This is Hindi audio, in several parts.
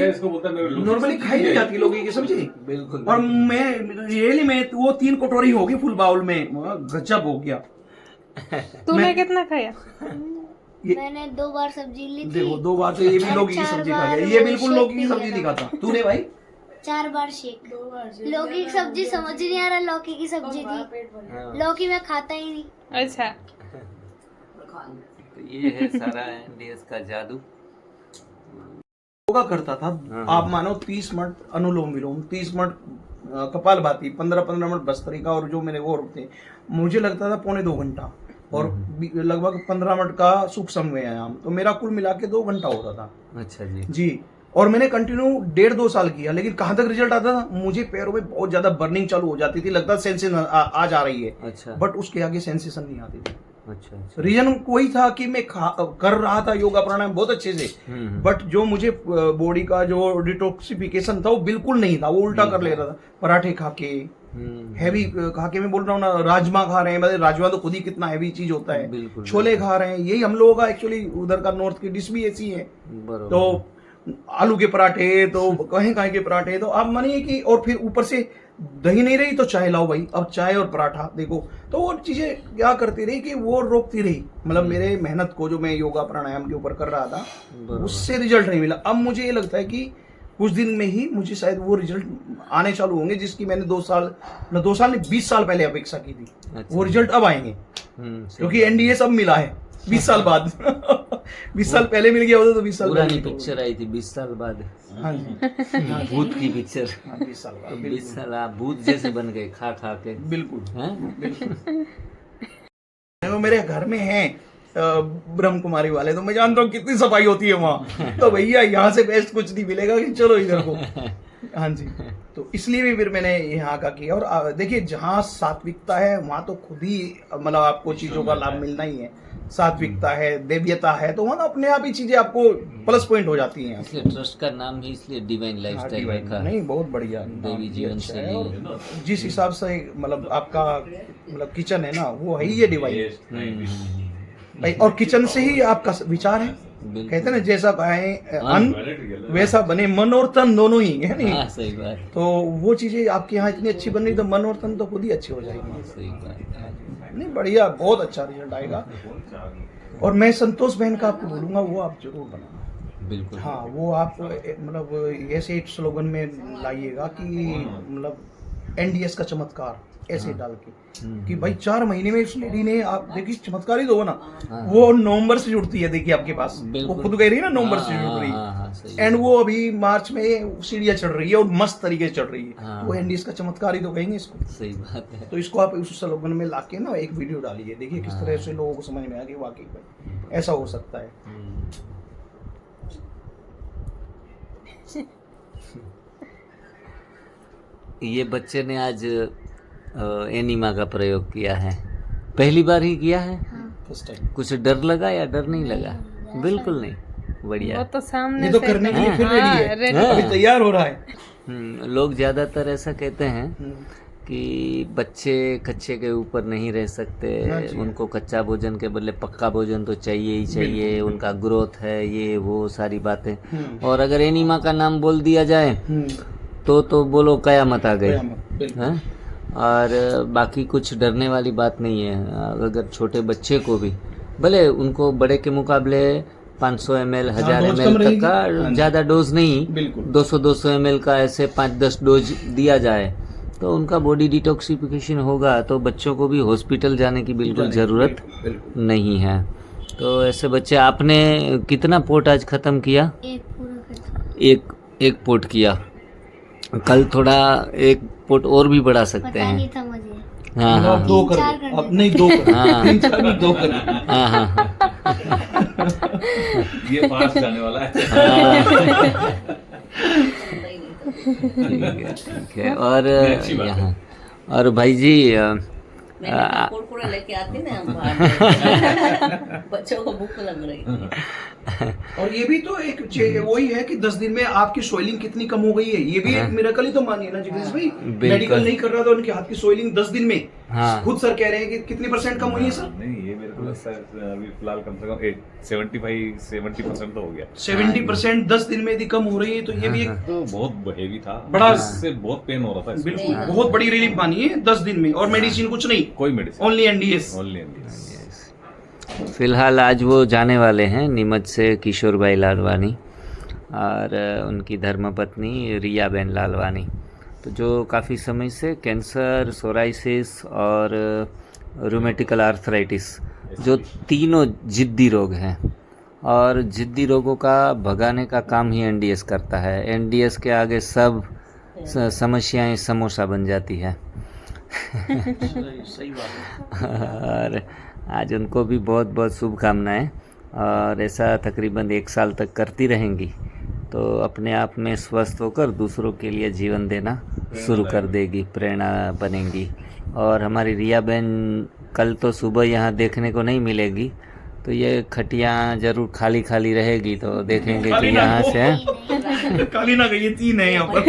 इसको बोलता है नॉर्मली खाई नहीं जाती लौकी की सब्जी। बिल्कुल। और मैं रियली में वो 3 कटोरी होगी फुल बाउल में, गजब हो गया। तूने कितना खाया? मैंने 2 बार सब्जी ली थी। देखो 2 बार तो ये भी लौकी की सब्जी खा गया, ये बिल्कुल लौकी की सब्जी नहीं खाता। तूने भाई 4 बार शेक। लौकी की सब्जी समझ नहीं आ रहा, लौकी की सब्जी थी। लौकी मैं खाता ही नहीं। अच्छा, तो ये है सारा NDS का जादू। योगा करता था, आप मानो 30 मिनट अनुलोम विलोम, 30 मिनट कपालभाति, 15-15 मिनट भस्त्रिका, और जो मेरे वो थे मुझे लगता था 1.25 घंटा, और लगभग 15 मिनट का सूक्ष्म व्यायाम, तो मेरा कुल मिला के 2 घंटा होता था। अच्छा जी। जी, और मैंने कंटिन्यू 1.5-2 साल किया, लेकिन कहाँ तक रिजल्ट आता था, मुझे पैरों में बहुत ज्यादा बर्निंग चालू हो जाती थी, लगता सेंसेशन आ जा रही है। अच्छा बट उसके आगे सेंसेशन नहीं आती थी। अच्छा अच्छा। रीजन कोई था कि मैं कर रहा था योगा प्राणायाम बहुत अच्छे से, बट जो मुझे बॉडी का जो डिटॉक्सिफिकेशन था वो बिल्कुल नहीं था, वो उल्टा कर ले रहा था। पराठे खा के, हैवी खा के, मैं बोल रहा हूँ ना, राजमा खा रहे हैं, मतलब राजमा तो खुद ही कितना हैवी चीज होता है, बिल्कुल, छोले खा रहे हैं, यही हम लोगों का एक्चुअली उधर का नॉर्थ की डिश भी ऐसी है। बरोबर। तो आलू के पराठे, तो कहीं कहीं के पराठे, तो आप मानिए कि, और फिर ऊपर से दही नहीं रही तो चाय लाओ भाई, अब चाय और पराठा देखो, तो वो चीजें क्या करती रही कि वो रोकती रही, मतलब मेरे मेहनत को जो मैं योगा प्राणायाम के ऊपर कर रहा था उससे रिजल्ट नहीं मिला। अब मुझे ये लगता है कि कुछ दिन में ही मुझे शायद वो रिजल्ट आने चालू होंगे, जिसकी मैंने 2 साल नहीं 20 साल पहले अपेक्षा की थी। अच्छा। वो रिजल्ट अब आएंगे, क्योंकि NDS अब मिला है 20 साल बाद। 20 साल पहले मिल गया होता तो 20 साल पुरानी पिक्चर आई थी 20 साल बाद। हाँ जी, भूत की पिक्चर। 20 साल बाद, 20 साल आप भूत जैसे बन गए खा खा के। बिल्कुल हैं? बिल्कुल। वो मेरे घर में हैं ब्रह्म कुमारी वाले, तो मैं जानता हूँ कितनी सफाई होती है वहाँ, तो भैया यहाँ से बेस्ट कुछ नहीं मिलेगा कि चलो इधर को। हाँ जी, तो इसलिए भी फिर मैंने यहाँ का किया। और देखिए जहाँ सात्विकता है वहाँ तो खुद ही मतलब आपको चीजों का लाभ मिलना ही है। सात्विकता है, देव्यता है, तो वहाँ ना अपने आप ही चीजें आपको प्लस पॉइंट हो जाती हैं। इसलिए ट्रस्ट का नाम ही इसलिए डिवाइन लाइफस्टाइल रखा। नहीं, बहुत बढ़िया देवी जीवन शैली। जिस हिसाब से मतलब आपका मतलब किचन है ना, वो है ही ये डिवाइन भाई, और किचन से ही आपका विचार है। कहते हैं ना, जैसा खाए अन्न वैसा बने मन और तन दोनों ही, है नहीं? हाँ, सही बात। तो वो चीजें आपके यहाँ इतनी अच्छी बन रही तो मन और तन तो खुद ही अच्छे हो जाएंगे। सही बात है। नहीं, बढ़िया, बहुत अच्छा रिजल्ट आएगा। और मैं संतोष बहन का आपको बोलूंगा, वो आप जरूर बनाना। बिल्कुल। हाँ, वो आप मतलब ऐसे एक स्लोगन में लाइएगा कि मतलब NDS का चमत्कार, ऐसे डाल के कि भाई 4 महीने में इस लेडी ने, आप देखिए चमत्कार ही तो ना, वो नवंबर से जुड़ती है, देखिए आपके पास, वो खुद कह रही है ना नवंबर से जुड़ रही है, एंड वो अभी मार्च में सीढ़ियाँ चढ़ रही है और मस्त तरीके से चढ़ रही है। वो NDS का चमत्कार ही तो कहेंगे इसको। सही बात है। तो इसको आप उस स्लोगन में लाके ना एक वीडियो डालिए, देखिए किस तरह से लोगों को समझ में आ कि वाकई भाई ऐसा हो सकता है। ये बच्चे ने आज एनिमा का प्रयोग किया है, पहली बार ही किया है। First time. कुछ डर लगा या डर नहीं लगा? बिल्कुल नहीं, बढ़िया। वो तो सामने ये तो से करने के लिए फिर रेडी हाँ, है, रेडी। अभी तैयार हो रहा है। लोग ज्यादातर ऐसा कहते हैं कि बच्चे कच्चे के ऊपर नहीं रह सकते, उनको कच्चा भोजन के बदले पक्का भोजन तो चाहिए ही चाहिए, उनका ग्रोथ है, ये वो सारी बातें। और अगर एनिमा का नाम बोल दिया जाए तो बोलो कयामत आ गई है। और बाकी कुछ डरने वाली बात नहीं है। अगर छोटे बच्चे को भी, भले उनको बड़े के मुकाबले 500 ml 1000 ml तक का ज़्यादा डोज नहीं, 200 ml का ऐसे 5-10 डोज दिया जाए तो उनका बॉडी डिटॉक्सिफिकेशन होगा, तो बच्चों को भी हॉस्पिटल जाने की बिल्कुल ज़रूरत नहीं है। तो ऐसे बच्चे, आपने कितना पोट आज ख़त्म किया? एक पोट किया। कल थोड़ा एक पोट और भी बढ़ा सकते हैं। नहीं था मुझे। हाँ हाँ 2 कर, अब नहीं 2 कर, 3-4 नहीं 2 कर। हाँ हाँ। ये 5 जाने वाला है। ठीक है। और यहाँ और भाई जी कुरकुरे लेके आती ना हम बाहर बच्चों को भूख लग रही थी। और ये भी तो एक वही है कि 10 दिन में आपकी सोइलिंग कितनी कम हो गई है, ये भी एक मिरेकल ही तो मानिए ना जिग्नेश भाई। मेडिकल नहीं कर रहा था, उनके हाथ की सोइलिंग 10 दिन में खुद सर कह रहे हैं कि कितनी % कम हुई है सर? नहीं, ये मेरे को सर अभी फिलहाल कम से कम 70% तो हो गया। 70% 10 दिन में यदि कम हो रही है तो ये भी एक तो बहुत हेवी था, बड़ा- इससे बहुत पेन हो रहा था इसमें। बिल्कुल बहुत बड़ी रिलीफ मानी है 10 दिन में। और मेडिसिन कुछ नहीं, कोई मेडिसिन, ओनली एनडीएस। ओनली फिलहाल आज वो जाने वाले हैं नीमच से, किशोर भाई लालवानी और उनकी धर्मपत्नी रियाबेन लालवानी, तो जो काफ़ी समय से कैंसर, सोराइसिस और रूमेटिकल आर्थराइटिस, जो तीनों जिद्दी रोग हैं, और जिद्दी रोगों का भगाने का काम ही एनडीएस करता है। एनडीएस के आगे सब समस्याएं समोसा बन जाती है। सही बात है। और आज उनको भी बहुत बहुत शुभकामनाएं, और ऐसा तकरीबन 1 साल तक करती रहेंगी तो अपने आप में स्वस्थ होकर दूसरों के लिए जीवन देना शुरू कर देगी, प्रेरणा बनेंगी। और हमारी रिया बहन कल तो सुबह यहाँ देखने को नहीं मिलेगी, तो ये खटिया जरूर खाली खाली रहेगी, तो देखेंगे कि यहाँ से काली ना गई, 3 है यहाँ पर।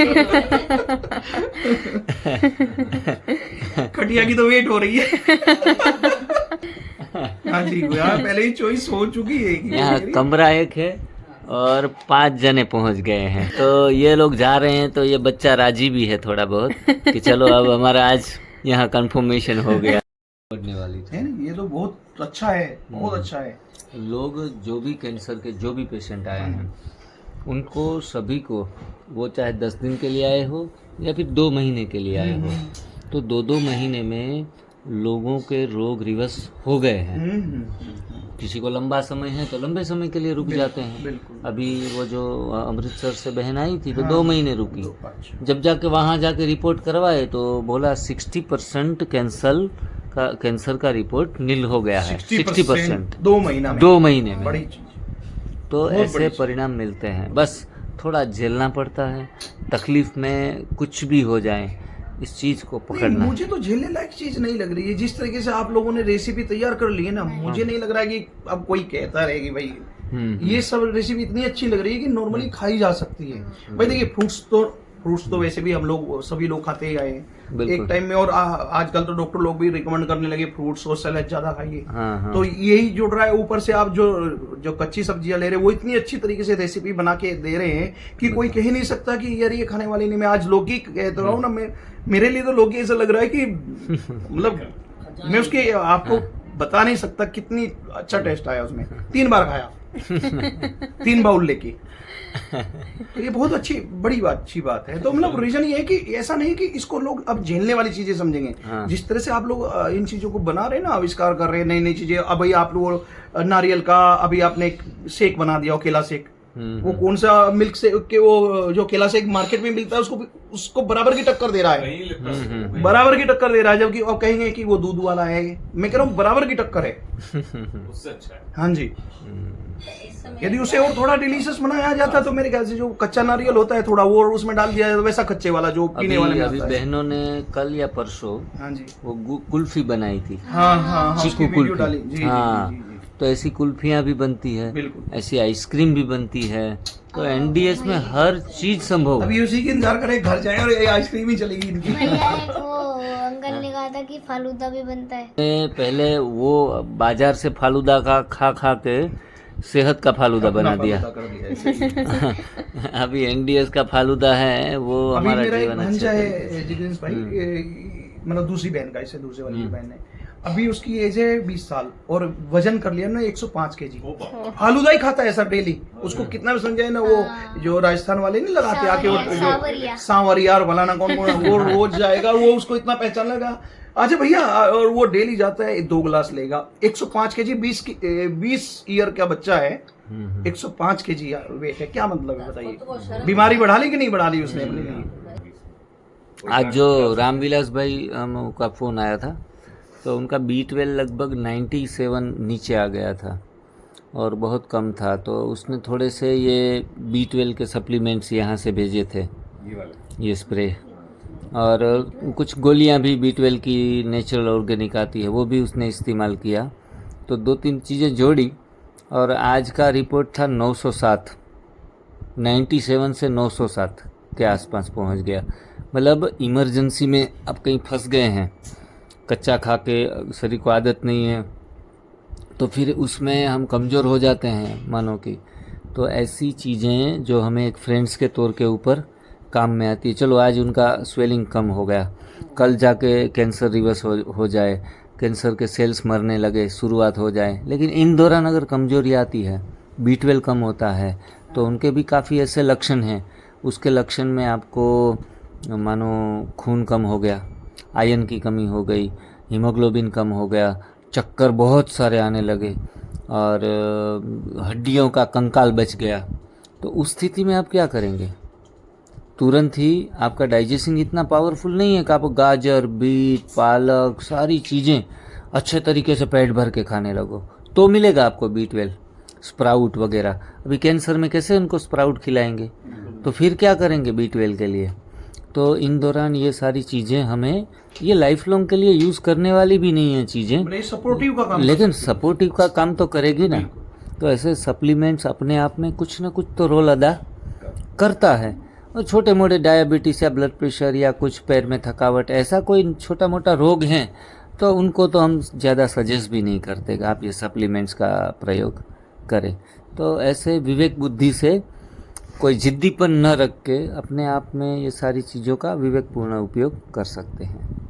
खटिया की तो वेट हो रही है। हाँ जी यार, पहले ही चॉइस हो चुकी है कि यहाँ कमरा एक है और 5 जने पहुँच गए हैं, तो ये लोग जा रहे हैं, तो ये बच्चा राजी भी है थोड़ा बहुत कि चलो अब हमारा आज यहाँ कंफर्मेशन हो गया। बढ़ने वाली है ना, ये तो बहुत अच्छा है, बहुत अच्छा है। लोग जो भी कैंसर के जो भी पेशेंट आए हैं, उनको सभी को, वो चाहे 10 दिन के लिए आए हो या फिर 2 महीने के लिए आए हो, तो 2-2 महीने में लोगों के रोग रिवर्स हो गए हैं। किसी को लंबा समय है तो लंबे समय के लिए रुक जाते हैं। बिल्कुल। अभी वो जो अमृतसर से बहन आई थी तो 2 महीने रुकी, जब जाके वहाँ जाके रिपोर्ट करवाए तो बोला 60% कैंसर का रिपोर्ट नील हो गया है। 60% 2 महीना में, 2 महीने में। बड़ी चीज। तो बहुत ऐसे बड़ी चीज। परिणाम मिलते हैं, बस थोड़ा झेलना पड़ता है। तकलीफ में कुछ भी हो जाए, इस चीज को पकड़ना। मुझे तो झेलने लायक चीज नहीं लग रही है। जिस तरीके से आप लोगों ने रेसिपी तैयार कर ली है ना, मुझे नहीं लग रहा है कि अब कोई कहता रहे कि भाई ये सब रेसिपी इतनी अच्छी लग रही है कि नॉर्मली खाई जा सकती है। भाई देखिए, फ्रूट्स तो वैसे भी हम लोग सभी लोग खाते ही आए हैं एक टाइम में, और आजकल तो डॉक्टर लोग भी रिकमेंड करने लगे फ्रूट्स और सैलेड ज्यादा खाइए। तो यही जुड़ रहा है। ऊपर से आप जो कच्ची सब्जियां ले रहे हैं, वो इतनी अच्छी तरीके से रेसिपी बना के दे रहे हैं कि कोई कह नहीं सकता कि यार ये खाने वाली नहीं। मैं आज लौकी कहता रहा हूँ ना, मेरे लिए तो लौकी ऐसा लग रहा है कि मतलब मैं उसके आपको बता नहीं सकता कितनी अच्छा टेस्ट आया उसमें। 3 बार खाया 3 बाउल लेके। तो ये बहुत बड़ी अच्छी बात है। तो मतलब रीजन ये है कि ऐसा नहीं कि इसको लोग अब झेलने वाली चीजें समझेंगे। जिस तरह से आप लोग इन चीजों को बना रहे हैं ना, आविष्कार कर रहे हैं नई नई चीजें। अब भाई आप लोग नारियल का अभी आपने एक शेक बना दिया, केला शेक। वो कौन सा मिल्क से के वो जो केला शेक मार्केट में मिलता है उसको बराबर की टक्कर दे रहा है। बराबर की टक्कर दे रहा है, जबकि अब कहेंगे कि वो दूध वाला है। मैं कह रहा हूँ बराबर की टक्कर है। उससे अच्छा है। हाँ जी। यदि उसे और थोड़ा डिलीशियस बनाया जाता तो मेरे ख्याल से जो कच्चा नारियल होता है थोड़ा वो उसमें डाल दिया जाता, वैसा कच्चे वाला जो पीने वाले में अभी आता है। बहनों ने कल या परसों हाँ जी। वो कुल्फी बनाई थी। हाँ, चीकू उसकी वीडियो कुल्फी। डाली। जी, हाँ, जी, जी, जी। तो ऐसी कुल्फियाँ भी बनती है, बिल्कुल। ऐसी आइसक्रीम भी बनती है। तो एनडीएस में हर चीज संभव है। अभी उसी की इंतजार करें, घर जाए और ये आइसक्रीम ही चलेगी इनकी। भैया एक वो अंकल ने कहा था कि फालूदा भी बनता है। मैं पहले वो बाजार से फालूदा का खा के सेहत का फालूदा बना दिया। कर दिया ऐसे ही। अभी एनडीएस का फालूदा है वो अभी हमारा मेरा एक जीवन भांजा अच्छा है जिग्नेश भाई, मतलब दूसरी बहन का, इससे दूसरे वाली बहन है। अभी उसकी एज है 20 साल और वजन कर लिया ना 105 केजी। फालूदा ही खाता है सर डेली। उसको कितना भी समझाए ना, वो जो राजस्थान वाले नहीं लगाते आके वो सांवरिया और भलाना कौन वो रोज जाएगा, वो उसको इतना पहचान लगा। अच्छा भैया, और वो डेली जाता है 2 गिलास लेगा। 105 केजी, 20 ईयर का बच्चा है। 105 केजी वेट है, क्या मतलब है बताइए। बीमारी बढ़ा ली कि नहीं बढ़ा ली उसने अपने लिए। आज जो रामविलास भाई का फोन आया था तो उनका B12 लगभग 97 नीचे आ गया था और बहुत कम था, तो उसने थोड़े से ये B12 के सप्लीमेंट्स यहाँ से भेजे थे, ये स्प्रे, और कुछ गोलियाँ भी B12 की नेचुरल ऑर्गेनिक आती है वो भी उसने इस्तेमाल किया। तो 2-3 चीज़ें जोड़ी और आज का रिपोर्ट था 907, 97 से 907 के आसपास पहुंच गया। मतलब इमरजेंसी में अब कहीं फंस गए हैं, कच्चा खा के शरीर को आदत नहीं है, तो फिर उसमें हम कमज़ोर हो जाते हैं मानो कि। तो ऐसी चीज़ें जो हमें एक फ्रेंड्स के तौर के ऊपर काम में आती है। चलो आज उनका स्वेलिंग कम हो गया, कल जाके कैंसर रिवर्स हो जाए, कैंसर के सेल्स मरने लगे, शुरुआत हो जाए, लेकिन इन दौरान अगर कमजोरी आती है, B12 कम होता है, तो उनके भी काफ़ी ऐसे लक्षण हैं। उसके लक्षण में आपको मानो खून कम हो गया, आयरन की कमी हो गई, हीमोग्लोबिन कम हो गया, चक्कर बहुत सारे आने लगे और हड्डियों का कंकाल बच गया, तो उस स्थिति में आप क्या करेंगे? तुरंत ही आपका डाइजेशन इतना पावरफुल नहीं है कि आप गाजर, बीट, पालक सारी चीज़ें अच्छे तरीके से पेट भर के खाने लगो तो मिलेगा आपको B12, स्प्राउट वगैरह। अभी कैंसर में कैसे उनको स्प्राउट खिलाएंगे? तो फिर क्या करेंगे B12 के लिए? तो इन दौरान ये सारी चीज़ें हमें, ये लाइफ लॉन्ग के लिए यूज़ करने वाली भी नहीं है चीज़ें, सपोर्टिव का काम, लेकिन सपोर्टिव का काम तो करेगी ना। तो ऐसे सप्लीमेंट्स अपने आप में कुछ ना कुछ तो रोल अदा करता है। और छोटे मोटे डायबिटीज़ या ब्लड प्रेशर या कुछ पैर में थकावट, ऐसा कोई छोटा मोटा रोग है तो उनको तो हम ज़्यादा सजेस्ट भी नहीं करते कि आप ये सप्लीमेंट्स का प्रयोग करें। तो ऐसे विवेक बुद्धि से, कोई जिद्दीपन न रख के अपने आप में ये सारी चीज़ों का विवेकपूर्ण उपयोग कर सकते हैं।